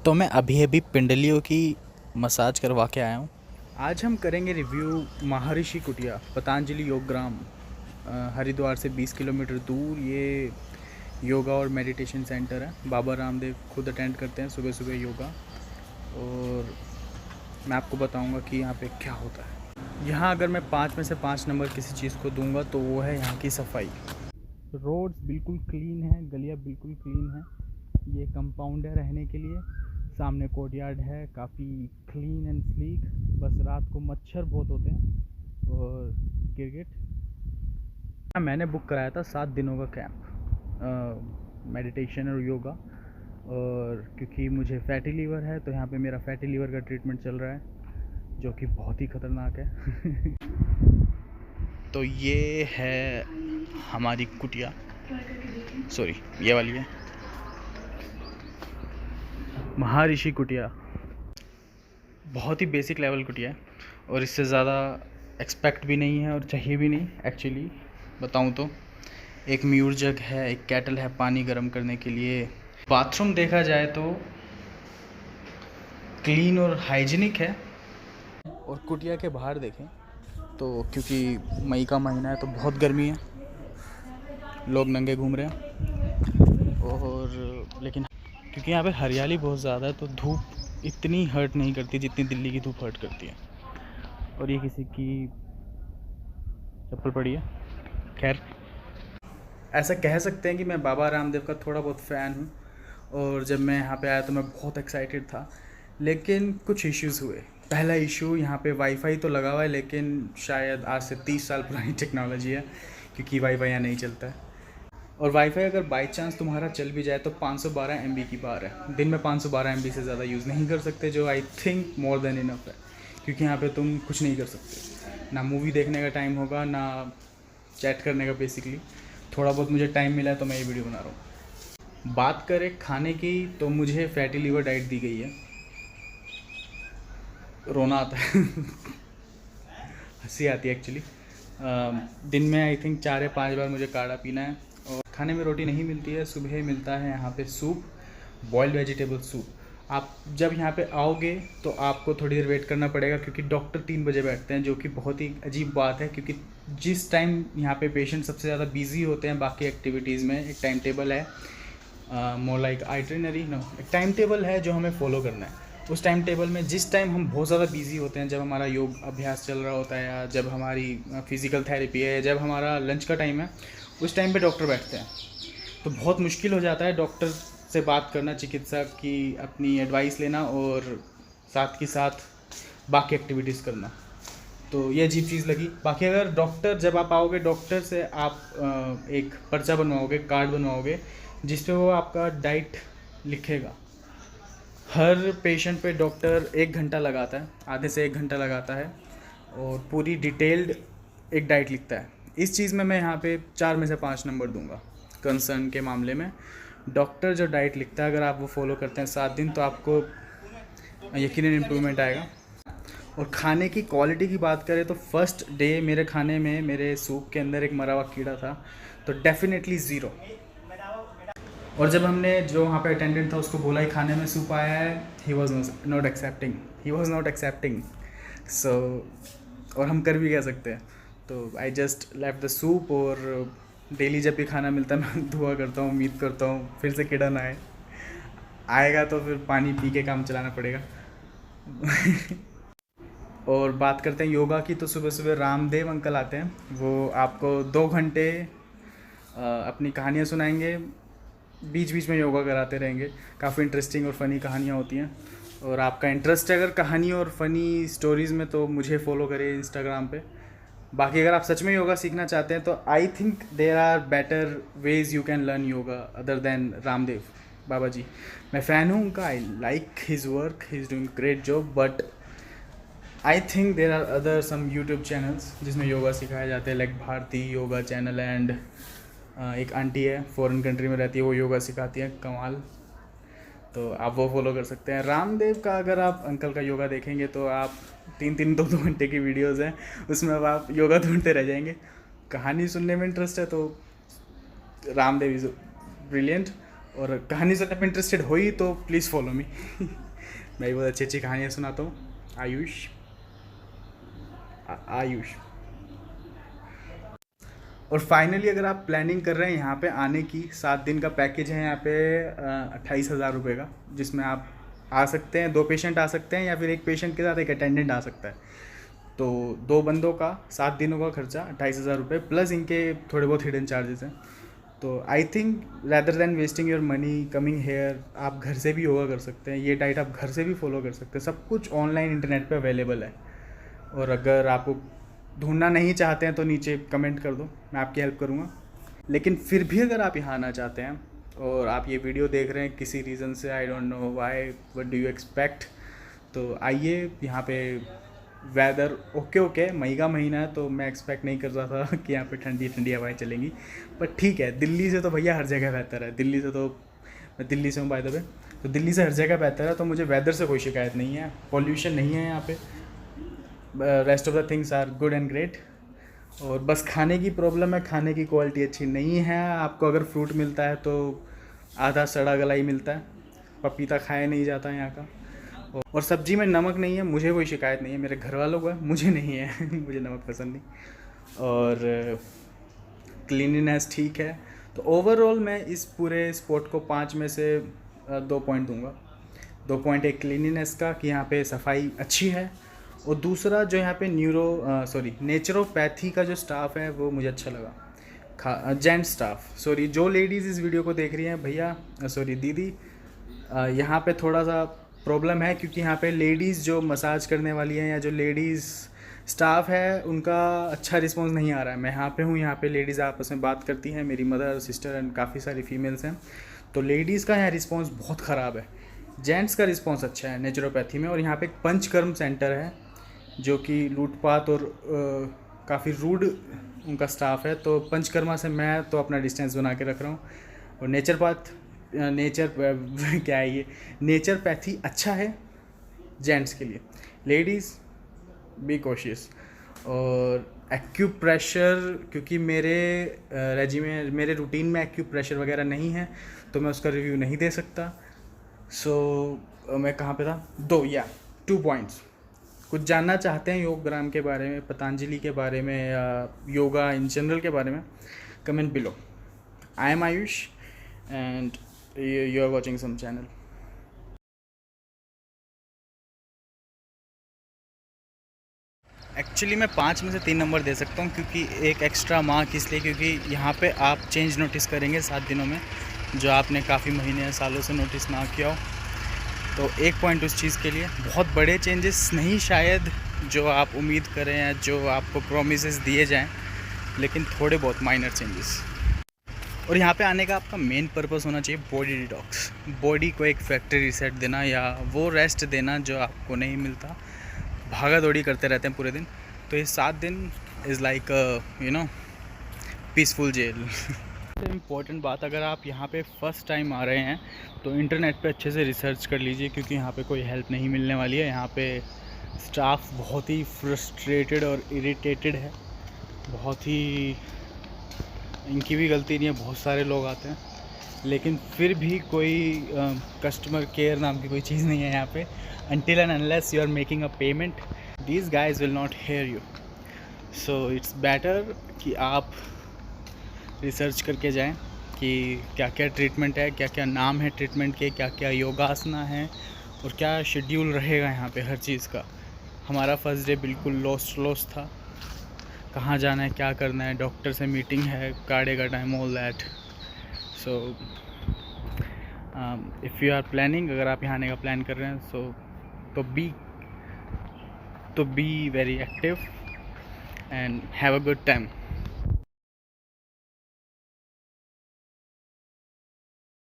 तो मैं अभी अभी पिंडलियों की मसाज करवा के आया हूँ। आज हम करेंगे रिव्यू महर्षि कुटिया पतंजलि योगग्राम। हरिद्वार से 20 किलोमीटर दूर ये योगा और मेडिटेशन सेंटर है। बाबा रामदेव खुद अटेंड करते हैं सुबह सुबह योगा। और मैं आपको बताऊंगा कि यहाँ पे क्या होता है। यहाँ अगर मैं 5 में से 5 नंबर किसी चीज़ को दूंगा तो वो है यहाँ की सफाई। रोड्स बिल्कुल क्लीन है, गलियाँ बिल्कुल क्लीन है। ये कंपाउंड है रहने के लिए। सामने कोर्टयार्ड है, काफ़ी क्लीन एंड स्लीक। बस रात को मच्छर बहुत होते हैं और गिरगिट। मैंने बुक कराया था 7 दिनों का कैंप मेडिटेशन और योगा। और क्योंकि मुझे फैटी लीवर है तो यहाँ पे मेरा फैटी लीवर का ट्रीटमेंट चल रहा है, जो कि बहुत ही ख़तरनाक है। तो ये है हमारी कुटिया, सॉरी ये वाली है महर्षि कुटिया। बहुत ही बेसिक लेवल कुटिया है और इससे ज़्यादा एक्सपेक्ट भी नहीं है और चाहिए भी नहीं। एक्चुअली बताऊं तो एक म्यूर जग है, एक केटल है पानी गर्म करने के लिए। बाथरूम देखा जाए तो क्लीन और हाइजीनिक है। और कुटिया के बाहर देखें तो क्योंकि मई का महीना है तो बहुत गर्मी है, लोग नंगे घूम रहे हैं। और लेकिन क्योंकि यहाँ पे हरियाली बहुत ज़्यादा है तो धूप इतनी हर्ट नहीं करती जितनी दिल्ली की धूप हर्ट करती है। और ये किसी की चप्पल पड़ी है। खैर, ऐसा कह सकते हैं कि मैं बाबा रामदेव का थोड़ा बहुत फ़ैन हूँ। और जब मैं यहाँ पे आया तो मैं बहुत एक्साइटेड था, लेकिन कुछ इश्यूज़ हुए। पहला इशू, यहाँ पे वाईफाई तो लगा हुआ है लेकिन शायद आज से 30 साल पुरानी टेक्नोलॉजी है, क्योंकि वाईफाई यहाँ नहीं चलता है। और वाईफाई अगर बाई चांस तुम्हारा चल भी जाए तो 512 MB की बार है। दिन में 512 MB से ज़्यादा यूज़ नहीं कर सकते, जो I think more than enough है। क्योंकि यहाँ पे तुम कुछ नहीं कर सकते, ना मूवी देखने का टाइम होगा ना चैट करने का। बेसिकली थोड़ा बहुत मुझे टाइम मिला है तो मैं ये वीडियो बना रहा हूँ। बात करें खाने की तो मुझे फैटी लीवर डाइट दी गई है। रोना आता है हंसी आती है एक्चुअली। दिन में आई थिंक 4 या 5 बार मुझे काढ़ा पीना है। और खाने में रोटी नहीं मिलती है, सुबह मिलता है यहाँ पे सूप, बॉइल्ड वेजिटेबल सूप। आप जब यहाँ पे आओगे तो आपको थोड़ी देर वेट करना पड़ेगा, क्योंकि डॉक्टर 3 बजे बैठते हैं, जो कि बहुत ही अजीब बात है। क्योंकि जिस टाइम यहाँ पे पेशेंट सबसे ज़्यादा बिजी होते हैं बाकी एक्टिविटीज़ में, एक टाइम टेबल है, मोर लाइक आइटनरी नो, एक टाइम टेबल है जो हमें फॉलो करना है। उस टाइम टेबल में जिस टाइम हम बहुत ज़्यादा बिजी होते हैं, जब हमारा योग अभ्यास चल रहा होता है या जब हमारी फिज़िकल थेरेपी है या जब हमारा लंच का टाइम है, उस टाइम पे डॉक्टर बैठते हैं। तो बहुत मुश्किल हो जाता है डॉक्टर से बात करना, चिकित्सक की अपनी एडवाइस लेना और साथ के साथ बाकी एक्टिविटीज़ करना। तो ये अजीब चीज़ लगी। बाकी अगर डॉक्टर, जब आप आओगे डॉक्टर से आप एक पर्चा बनवाओगे, कार्ड बनवाओगे, जिस पे वो आपका डाइट लिखेगा। हर पेशेंट पे डॉक्टर 1 घंटा लगाता है, आधे से 1 घंटा लगाता है और पूरी डिटेल्ड एक डाइट लिखता है। इस चीज़ में मैं यहाँ पे 4 में से 5 नंबर दूंगा कंसर्न के मामले में। डॉक्टर जो डाइट लिखता है, अगर आप वो फॉलो करते हैं 7 दिन, तो आपको यकीनन इम्प्रूवमेंट आएगा। और खाने की क्वालिटी की बात करें तो फर्स्ट डे मेरे खाने में, मेरे सूप के अंदर एक मरा हुआ कीड़ा था, तो डेफिनेटली 0। और जब हमने जो वहाँ पे अटेंडेंट था उसको बोला ही खाने में सूप आया है, ही वॉज नॉट एक्सेप्टिंग। सो और हम कर भी कह सकते हैं। तो I just left the soup. और डेली जब भी खाना मिलता है मैं दुआ करता हूँ, उम्मीद करता हूँ फिर से कीड़ा ना आएगा तो फिर पानी पी के काम चलाना पड़ेगा। और बात करते हैं योगा की, तो सुबह सुबह रामदेव अंकल आते हैं। वो आपको 2 घंटे अपनी कहानियाँ सुनाएंगे, बीच बीच में योगा कराते रहेंगे। काफ़ी इंटरेस्टिंग और फ़नी कहानियाँ होती हैं। और आपका इंटरेस्ट है अगर कहानी और फ़नी स्टोरीज़ में तो मुझे फॉलो करिए इंस्टाग्राम पे। बाकी अगर आप सच में योगा सीखना चाहते हैं तो I think there are better ways you can learn yoga other than Ramdev Baba ji. मैं फ़ैन हूँ उनका, I like his work, he is doing great job. But I think there are other some YouTube channels जिसमें yoga सिखाया जाता है, like Bharti yoga channel. And एक aunty है, foreign country में रहती है, वो योगा सिखाती है, कमाल। तो आप वो फॉलो कर सकते हैं। रामदेव का अगर आप अंकल का योगा देखेंगे तो आप 3-3, 2-2 घंटे की वीडियोस हैं, उसमें अब आप योगा ढूंढते रह जाएंगे। कहानी सुनने में इंटरेस्ट है तो रामदेव इज़ ब्रिलियंट। और कहानी सुनने में इंटरेस्टेड हुई तो प्लीज़ फॉलो मी। मैं भी बहुत अच्छी अच्छी कहानियाँ सुनाता हूँ। आयुष आयुष। और फाइनली अगर आप प्लानिंग कर रहे हैं यहाँ पे आने की, 7 दिन का पैकेज है यहाँ पे 28,000 रुपये का, जिसमें आप आ सकते हैं, 2 पेशेंट आ सकते हैं या फिर 1 पेशेंट के साथ 1 अटेंडेंट आ सकता है। तो 2 बंदों का 7 दिनों का खर्चा 28,000 रुपये प्लस इनके थोड़े बहुत हिडन चार्जेस हैं। तो I think rather than wasting your money coming here, आप घर से भी योगा कर सकते हैं, ये डाइट आप घर से भी फॉलो कर सकते हैं, सब कुछ ऑनलाइन इंटरनेट पे अवेलेबल है। और अगर आपको ढूंढना नहीं चाहते हैं तो नीचे कमेंट कर दो, मैं आपकी हेल्प करूँगा। लेकिन फिर भी अगर आप यहाँ आना चाहते हैं और आप ये वीडियो देख रहे हैं किसी रीज़न से, I don't know why, what do you expect, तो आइए। यहाँ पे वेदर ओके मई का महीना है, तो मैं एक्सपेक्ट नहीं कर रहा था कि यहाँ पे ठंडी ठंडी हवाएं चलेंगी, पर ठीक है। दिल्ली से तो भैया हर जगह बेहतर है। दिल्ली से तो, मैं दिल्ली से हूँ बाय द वे, तो दिल्ली से हर जगह बेहतर है, तो मुझे वेदर से कोई शिकायत नहीं है। पॉल्यूशन नहीं है यहाँ पे, rest of the things are good and great. और बस खाने की प्रॉब्लम है, खाने की क्वालिटी अच्छी नहीं है। आपको अगर फ्रूट मिलता है तो आधा सड़ा गला ही मिलता है, पपीता खाया नहीं जाता है यहाँ का। और सब्जी में नमक नहीं है, मुझे कोई शिकायत नहीं है, मेरे घर वालों को है, मुझे नहीं है। मुझे नमक पसंद नहीं। और क्लीनिनेस ठीक है। तो ओवरऑल मैं इस पूरे स्पॉट को 5 में से 2 पॉइंट दूंगा। 2 पॉइंट एक क्लीनिनेस का कि यहाँ पे सफाई अच्छी है, और दूसरा जो यहाँ पे नेचुरोपैथी का जो स्टाफ है वो मुझे अच्छा लगा। जेंट्स स्टाफ, सॉरी, जो लेडीज़ इस वीडियो को देख रही हैं भैया, सॉरी दीदी, यहाँ पे थोड़ा सा प्रॉब्लम है, क्योंकि यहाँ पे लेडीज़ जो मसाज करने वाली हैं या जो लेडीज़ स्टाफ है उनका अच्छा रिस्पांस नहीं आ रहा है। मैं यहाँ पे हूँ, यहाँ पे लेडीज़ आपस में बात करती हैं, मेरी मदर, सिस्टर एंड काफ़ी सारी फीमेल्स हैं, तो लेडीज़ का यहाँ रिस्पांस बहुत ख़राब है। जेंट्स का रिस्पांस अच्छा है नेचुरोपैथी में। और यहाँ पे एक पंचकर्म सेंटर है जो कि लूटपाट और काफ़ी रूड उनका स्टाफ है, तो पंचकर्मा से मैं तो अपना डिस्टेंस बना के रख रहा हूँ। और क्या है ये, नेचरपैथी अच्छा है जेंट्स के लिए, लेडीज़ बी कॉशियस। और एक्यूप्रेशर, क्योंकि मेरे रूटीन में एक्यूप्रेशर वगैरह नहीं है, तो मैं उसका रिव्यू नहीं दे सकता। सो मैं कहाँ पे था, 2 पॉइंट्स। कुछ जानना चाहते हैं योगग्राम के बारे में, पतंजलि के बारे में, या योगा इन जनरल के बारे में, comment below. I am Ayush and you are watching some channel. Actually मैं 5 में से 3 नंबर दे सकता हूँ, क्योंकि एक एक्स्ट्रा मार्क इसलिए क्योंकि यहाँ पे आप चेंज नोटिस करेंगे 7 दिनों में, जो आपने काफ़ी महीने सालों से नोटिस ना किया हो। तो 1 पॉइंट उस चीज़ के लिए। बहुत बड़े चेंजेस नहीं शायद जो आप उम्मीद करें या जो आपको प्रोमिसेस दिए जाएं, लेकिन थोड़े बहुत माइनर चेंजेस। और यहाँ पे आने का आपका मेन पर्पस होना चाहिए बॉडी डिटॉक्स, बॉडी को एक फैक्ट्री रीसेट देना या वो रेस्ट देना जो आपको नहीं मिलता। भागा दौड़ी करते रहते हैं पूरे दिन, तो ये 7 दिन is like peaceful jail. Important बात, अगर आप यहाँ पे फर्स्ट टाइम आ रहे हैं तो इंटरनेट पे अच्छे से रिसर्च कर लीजिए, क्योंकि यहाँ पे कोई हेल्प नहीं मिलने वाली है। यहाँ पे स्टाफ बहुत ही फ्रस्ट्रेटेड और इरिटेटेड है, बहुत ही, इनकी भी गलती नहीं है, बहुत सारे लोग आते हैं, लेकिन फिर भी कोई कस्टमर केयर नाम की कोई चीज़ नहीं है यहाँ पे। until and unless you are making a payment, these guys will not hear you. So it's better कि आप रिसर्च करके जाएं कि क्या क्या ट्रीटमेंट है, क्या क्या नाम है ट्रीटमेंट के, क्या क्या योगासना है और क्या शेड्यूल रहेगा यहाँ पे हर चीज़ का। हमारा फर्स्ट डे बिल्कुल लॉस्ट था, कहाँ जाना है, क्या करना है, डॉक्टर से मीटिंग है, काढ़े का time, all that. So if you are planning, अगर आप यहाँ आने का प्लान कर रहे हैं, तो be very active and have a good time.